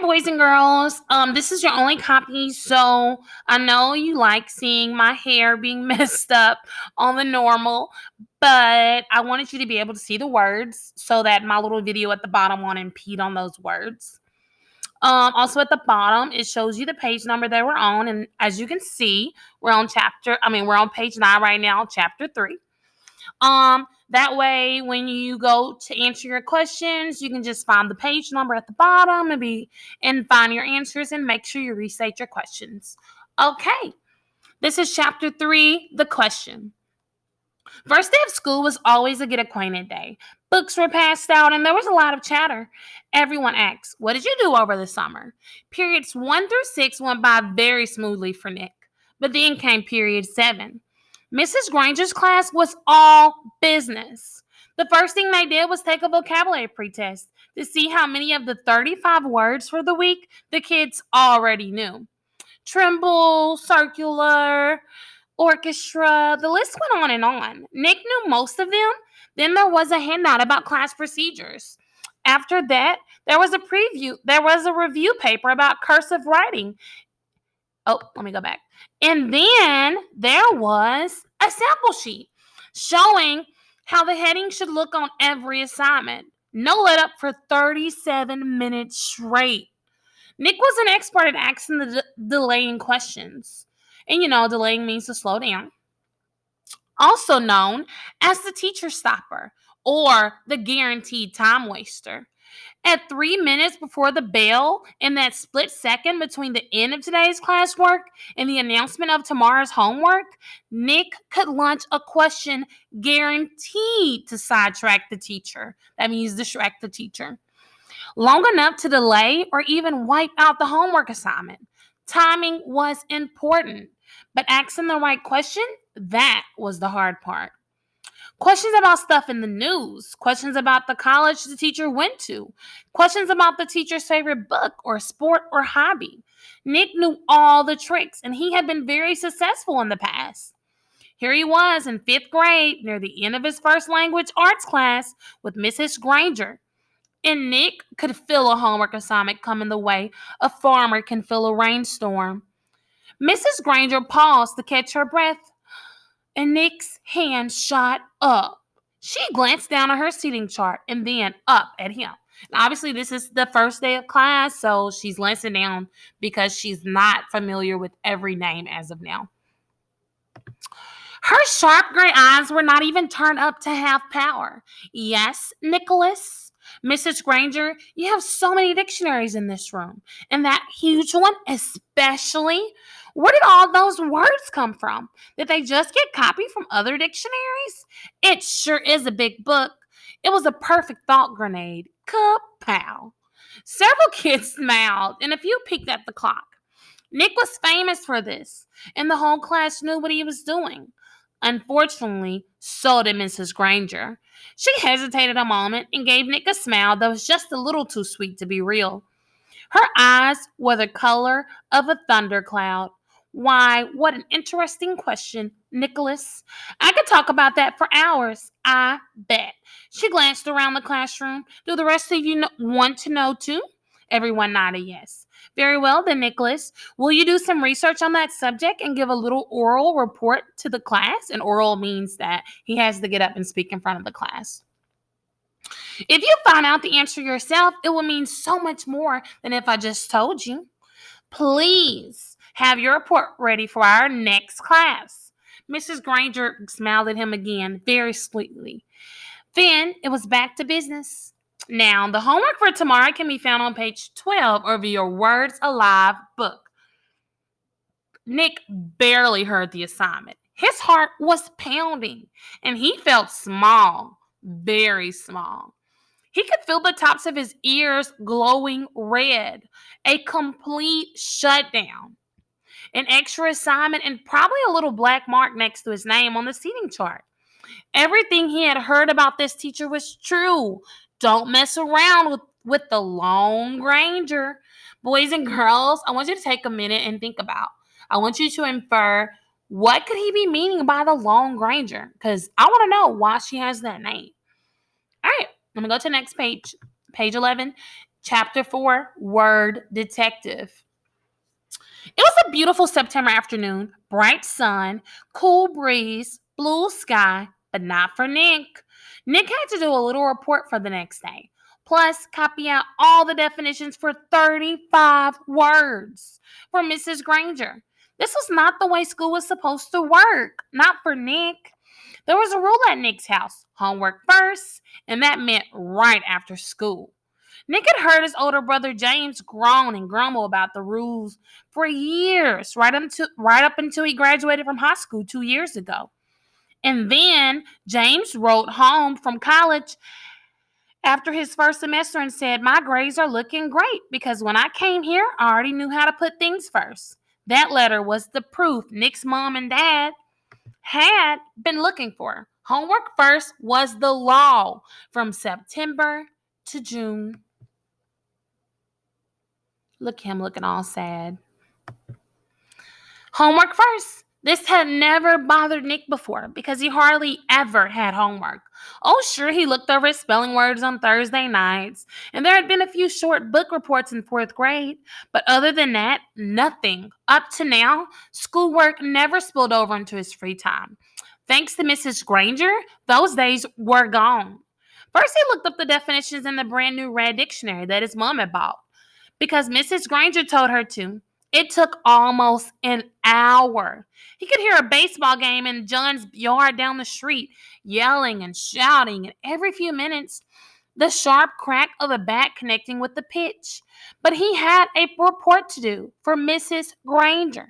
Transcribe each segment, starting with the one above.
boys and girls. This is your only copy, so I know you like seeing my hair being messed up on the normal, but I wanted you to be able to see the words so that my little video at the bottom won't impede on those words. Also at the bottom, it shows you the page number that we're on, and as you can see, we're on page 9 right now, chapter 3. That way, when you go to answer your questions, you can just find the page number at the bottom and find your answers and make sure you restate your questions. Okay, this is chapter 3, the question. First day of school was always a get acquainted day. Books were passed out and there was a lot of chatter. Everyone asked, "What did you do over the summer?" Periods 1 through 6 went by very smoothly for Nick. But then came period 7. Mrs. Granger's class was all business. The first thing they did was take a vocabulary pretest to see how many of the 35 words for the week the kids already knew. Tremble, circular, orchestra, the list went on and on. Nick knew most of them. Then there was a handout about class procedures. After that, there was a review paper about cursive writing. Oh, let me go back. And then there was a sample sheet showing how the heading should look on every assignment. No let up for 37 minutes straight. Nick was an expert at asking the delaying questions. And delaying means to slow down. Also known as the teacher stopper or the guaranteed time waster. At 3 minutes before the bell, in that split second between the end of today's classwork and the announcement of tomorrow's homework, Nick could launch a question guaranteed to sidetrack the teacher. That means distract the teacher. Long enough to delay or even wipe out the homework assignment. Timing was important, but asking the right question, that was the hard part. Questions about stuff in the news, questions about the college the teacher went to, questions about the teacher's favorite book or sport or hobby. Nick knew all the tricks, and he had been very successful in the past. Here he was in 5th grade, near the end of his first language arts class with Mrs. Granger. And Nick could feel a homework assignment coming the way a farmer can feel a rainstorm. Mrs. Granger paused to catch her breath, and Nick's hand shot up. She glanced down at her seating chart and then up at him. And obviously, this is the first day of class, so she's glancing down because she's not familiar with every name as of now. Her sharp gray eyes were not even turned up to half power. "Yes, Nicholas?" "Mrs. Granger, you have so many dictionaries in this room, and that huge one especially. Where did all those words come from? Did they just get copied from other dictionaries? It sure is a big book." It was a perfect thought grenade. Kapow! Several kids smiled, and a few peeked at the clock. Nick was famous for this, and the whole class knew what he was doing. Unfortunately, so did Mrs. Granger. She hesitated a moment and gave Nick a smile that was just a little too sweet to be real. Her eyes were the color of a thundercloud. Why, what an interesting question, Nicholas. I could talk about that for hours, I bet. She glanced around the classroom. Do the rest of you want to know too? Everyone nodded yes. Very well then, Nicholas. Will you do some research on that subject and give a little oral report to the class? And oral means that he has to get up and speak in front of the class. If you find out the answer yourself, it will mean so much more than if I just told you. Please have your report ready for our next class. Mrs. Granger smiled at him again, very sweetly. Then it was back to business. Now, the homework for tomorrow can be found on page 12 of your Words Alive book. Nick barely heard the assignment. His heart was pounding, and he felt small, very small. He could feel the tops of his ears glowing red. A complete shutdown. An extra assignment and probably a little black mark next to his name on the seating chart. Everything he had heard about this teacher was true. Don't mess around with the Lone Granger. Boys and girls, I want you to take a minute and think about. I want you to infer, what could he be meaning by the Lone Granger? Because I want to know why she has that name. All right, I'm going to go to the next page. Page 11. Chapter 4, Word Detective. It was a beautiful September afternoon, bright sun, cool breeze, blue sky, but not for Nick. Nick had to do a little report for the next day, plus copy out all the definitions for 35 words for Mrs. Granger. This was not the way school was supposed to work, not for Nick. There was a rule at Nick's house: homework first, and that meant right after school. Nick had heard his older brother James groan and grumble about the rules for years, right up until he graduated from high school 2 years ago. And then James wrote home from college after his first semester and said, "My grades are looking great because when I came here, I already knew how to put things first." That letter was the proof Nick's mom and dad had been looking for. Homework first was the law from September to June. Look at him looking all sad. Homework first. This had never bothered Nick before because he hardly ever had homework. Oh, sure, he looked over his spelling words on Thursday nights, and there had been a few short book reports in fourth grade, but other than that, nothing. Up to now, schoolwork never spilled over into his free time. Thanks to Mrs. Granger, those days were gone. First, he looked up the definitions in the brand new red dictionary that his mom had bought because Mrs. Granger told her to. It took almost an hour. He could hear a baseball game in John's yard down the street, yelling and shouting, and every few minutes, the sharp crack of a bat connecting with the pitch. But he had a report to do for Mrs. Granger.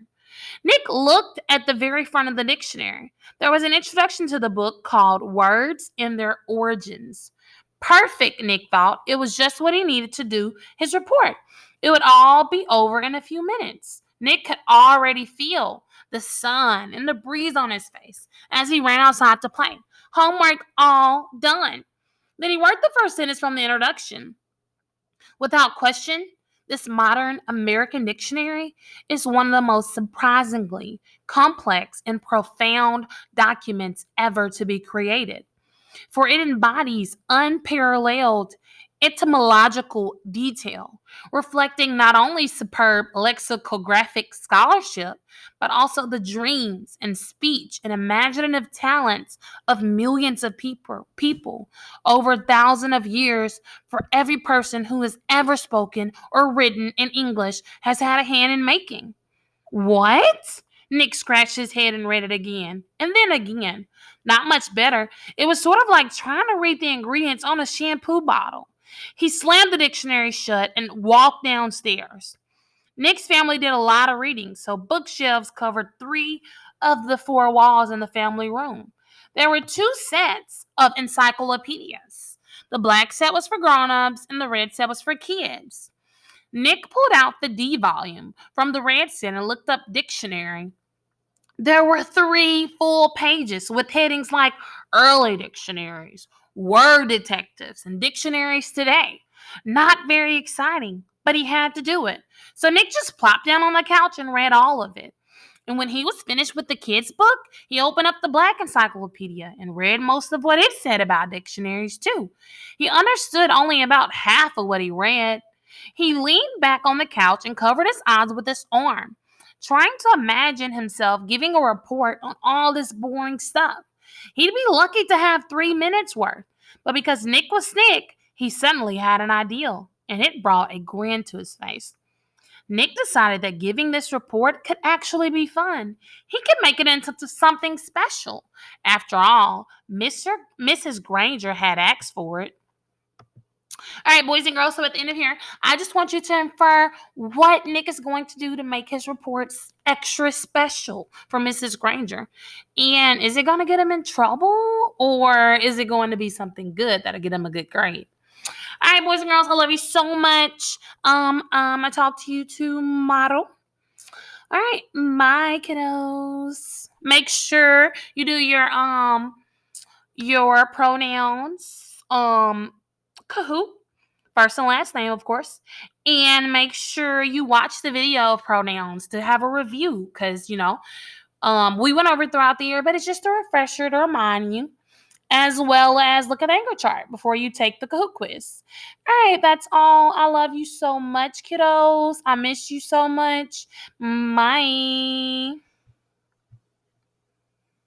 Nick looked at the very front of the dictionary. There was an introduction to the book called Words and Their Origins. Perfect, Nick thought. It was just what he needed to do his report. It would all be over in a few minutes. Nick could already feel the sun and the breeze on his face as he ran outside to play. Homework all done. Then he wrote the first sentence from the introduction. Without question, this modern American dictionary is one of the most surprisingly complex and profound documents ever to be created, for it embodies unparalleled etymological detail, reflecting not only superb lexicographic scholarship, but also the dreams and speech and imaginative talents of millions of people over thousands of years. For every person who has ever spoken or written in English has had a hand in making. What? Nick scratched his head and read it again, and then again. Not much better. It was sort of like trying to read the ingredients on a shampoo bottle. He slammed the dictionary shut and walked downstairs. Nick's family did a lot of reading, so bookshelves covered 3 of the 4 walls in the family room. There were 2 sets of encyclopedias. The black set was for grown-ups, and the red set was for kids. Nick pulled out the D volume from the red set and looked up dictionary. There were 3 full pages with headings like early dictionaries, word detectives, and dictionaries today. Not very exciting, but he had to do it. So Nick just plopped down on the couch and read all of it. And when he was finished with the kids' book, he opened up the black encyclopedia and read most of what it said about dictionaries, too. He understood only about half of what he read. He leaned back on the couch and covered his eyes with his arm, trying to imagine himself giving a report on all this boring stuff. He'd be lucky to have 3 minutes worth. But because Nick was Nick, he suddenly had an idea, and it brought a grin to his face. Nick decided that giving this report could actually be fun. He could make it into something special. After all, Mrs. Granger had asked for it. All right, boys and girls, so at the end of here, I just want you to infer what Nick is going to do to make his reports extra special for Mrs. Granger. And is it going to get him in trouble, or is it going to be something good that'll get him a good grade? All right, boys and girls, I love you so much. I talk to you tomorrow. All right, my kiddos. Make sure you do your pronouns. Kahoot. First and last name, of course. And make sure you watch the video of pronouns to have a review. Because, we went over it throughout the year, but it's just a refresher to remind you. as well as look at the anchor chart before you take the Kahoot quiz. All right, that's all. I love you so much, kiddos. I miss you so much. Bye.